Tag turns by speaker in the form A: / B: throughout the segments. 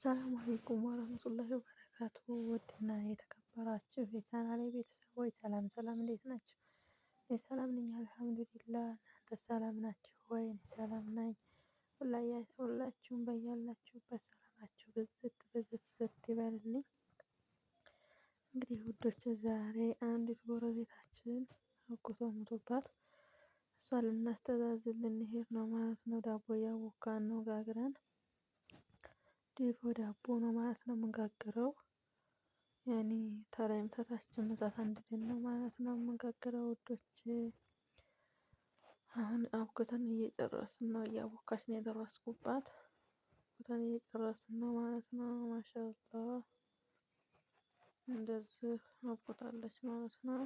A: አሰላሙ አለይኩም ወረህመቱላሂ ወበረካቱ። ውድና የተከበራችሁ የቻናሌ ቤተሰቦች ሰላም ሰላም፣ እንዴት ናችሁ? እኔ ሰላም ነኝ አልሐምዱሊላህ። እናንተ ሰላም ናችሁ ወይ? እኔ ሰላም ነኝ። ሁላችሁም በያላችሁበት ሰላማችሁ ብዝት ብዝት ይበልልኝ። እንግዲህ ውዶች ዛሬ አንዲት ጎረቤታችን አጎቷ ሞቶባት እሷን ልናስተዛዝን ልንሄድ ነው ማለት ነው። ዳቦ እያቦካን ነው ጋግረን ድፎ ዳቦ ነው ማለት ነው የምንጋግረው። ያኔ ተላይም ተታችም እሳት አንድደን ነው ማለት ነው የምንጋግረው ውዶች። አሁን አብኩተን እየጨረስን ነው። እያቦካች ነው የደረስኩባት። አብኩተን እየጨረስን ነው ማለት ነው። ማሻአላህ እንደዚህ አብኩታለች ማለት ነው።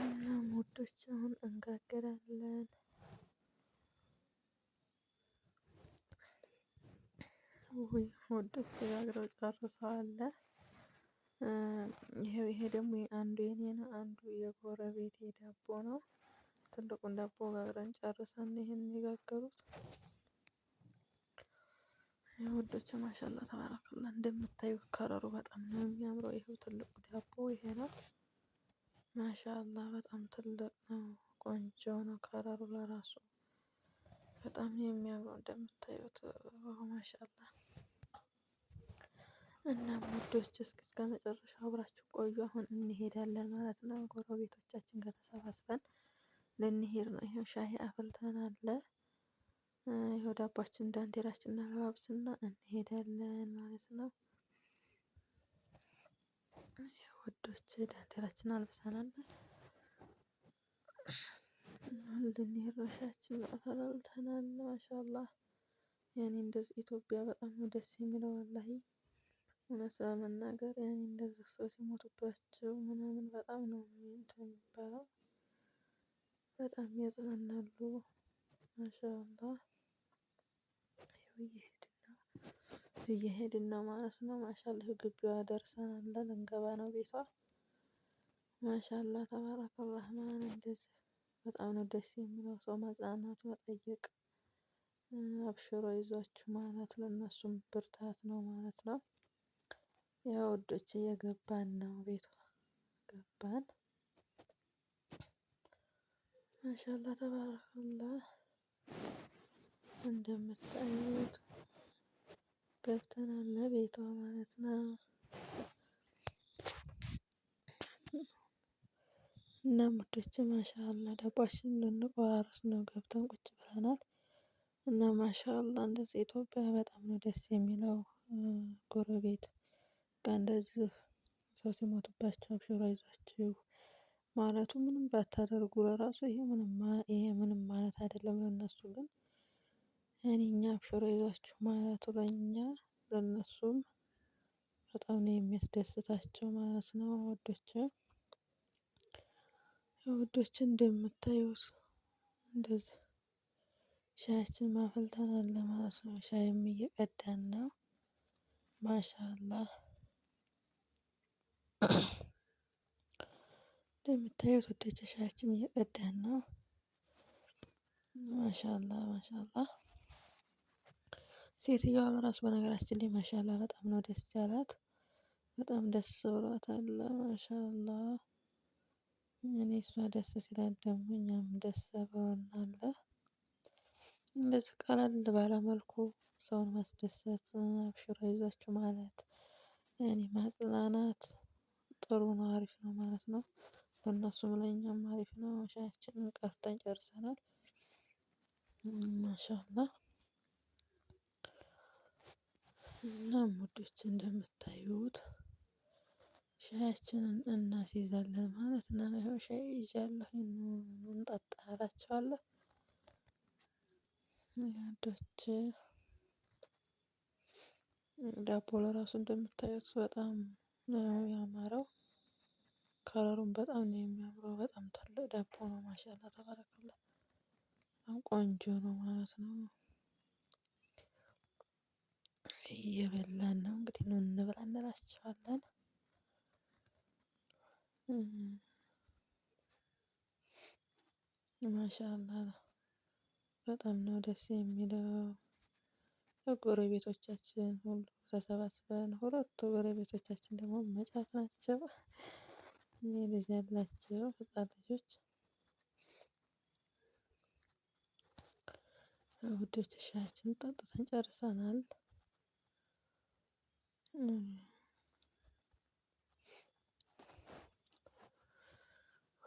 A: እና ውዶች አሁን እንጋግራለን። ውዶች ጋግረው ጨርሰዋል። ይሄ ደግሞ አንዱ የኔ ነው፣ አንዱ የጎረቤቴ ዳቦ ነው። ትልቁን ዳቦ ጋግረን ጨርሰን ይሄን የጋገሩት ውዶች ማሻአላ ተባረከላ። እንደምታዩት ከለሩ በጣም ነው የሚያምረው። ይሄው ትልቁ ዳቦ ይሄ ነው። ማሻአላ በጣም ትልቅ ነው። ቆንጆ ነው ከለሩ ለራሱ በጣም የሚያምረው እንደምታዩት ማሻአላ። እና ውዶች እስከ መጨረሻው አብራችሁ ቆዩ። አሁን እንሄዳለን ማለት ነው። ጎረቤቶቻችን ጋር ተሰባስበን ልንሄድ ነው። ይሄው ሻይ አፍልተናል። ይሄው ዳቦአችን ዳንቴላችንን አለባብስና እንሄዳለን ማለት ነው። ውዶች ዳንቴላችንን አልብሰናል። ልንሄድ ነው። ሻያችንን አፈላልተናል። ማሻአላ ያኔ እንደዚህ ኢትዮጵያ በጣም ነው ደስ የሚለው ወላሂ። እውነት ለመናገር ያኔ እንደዚህ ሰው ሲሞቱባቸው ምናምን በጣም ነው እንትን የሚባለው። በጣም ያጽናናሉ። ማሻአላ እየሄድን ነው ማለት ነው። ማሻአላ ግቢዋ ደርሰናል። ልንገባ ነው ቤቷ። ማሻአላ ተባረከ ረህማን። እንደዚህ በጣም ነው ደስ የሚለው። ሰው ማጽናናት መጠየቅ፣ አብሽሮ አይዟችሁ ማለት ለእነሱም ብርታት ነው ማለት ነው። ያው ውዶች እየገባን ነው ቤቷ ገባን። ማሻአላ ተባረከላህ። እንደምታዩት ገብተናል ቤቷ ማለት ነው። እና ውዶች ማሻአላ ዳቦአችንን ልንቆራርስ ነው። ገብተን ቁጭ ብለናል። እና ማሻአላ እንደዚህ ኢትዮጵያ በጣም ነው ደስ የሚለው። ጎረቤት ጋር እንደዚህ ሰው ሲሞትባቸው አብሽሮ አይዟችሁ ማለቱ ምንም ባታደርጉ ለራሱ ይሄ ምንም ማለት አይደለም ለነሱ። ግን ያኔ እኛ አብሽሮ አይዟችሁ ማለቱ ለኛ ለነሱም በጣም ነው የሚያስደስታቸው ማለት ነው። ውዶች እንደምታዩት እንደዚህ ሻያችንን አፍልተናል ማለት ነው። ሻይም እየቀዳን ነው። ማሻአላህ እንደምታዩት ውዶች ሻያችንን እየቀዳን ነው። ማሻአላ ማሻአላ። ሴትየዋ ለራሱ በነገራችን ላይ ማሻአላ በጣም ነው ደስ ያላት። በጣም ደስ ብሏታል። ማሻአላ እኔ እሷ ደስ ሲላት ደግሞ እኛም ደስ ብሎናል። እንደዚህ ቀለል ባለ መልኩ ሰውን ማስደሰት፣ አብሽሮ አይዟችሁ ማለት፣ ያኔ ማጽናናት ጥሩ ነው፣ አሪፍ ነው ማለት ነው። ለእነሱም ለኛም አሪፍ ነው። ሻያችንን ቀድተን ጨርሰናል። ማሻአላ እና ውዶች እንደምታዩት ሻያችንን እናስይዛለን ማለት ነው። ይኸው ሻይ ይዣለሁኝ ኑ እንጠጣ እላችኋለሁ። ውዶች ዳቦ ለራሱ እንደምታዩት በጣም ነው ያማረው። ከለሩም በጣም ነው የሚያምረው። በጣም ትልቅ ዳቦ ነው። ማሻአላ ተባረከላ። በጣም ቆንጆ ነው ማለት ነው። እየበላን ነው እንግዲህ ኑ እንብላ እንላችኋለን። ማሻአላ በጣም ነው ደስ የሚለው። ጎረቤቶቻችን ሁሉ ተሰባስበን ሁለቱ ጎረቤቶቻችን ደግሞ መጫት ናቸው። ልጅ ያላቸው ህፃን ልጆች ውዶች ሻያችንን ጠጥተን ጨርሰናል።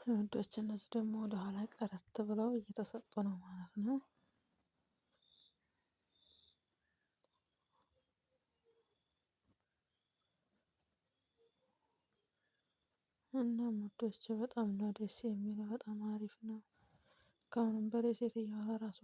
A: ውዶች እነዚህ ደግሞ ወደኋላ ቀረት ብለው እየተሰጡ ነው ማለት ነው። እና ውዶች በጣም ነው ደስ የሚለው በጣም አሪፍ ነው። ከአሁንም በላይ ሴትዮዋ ለራሱ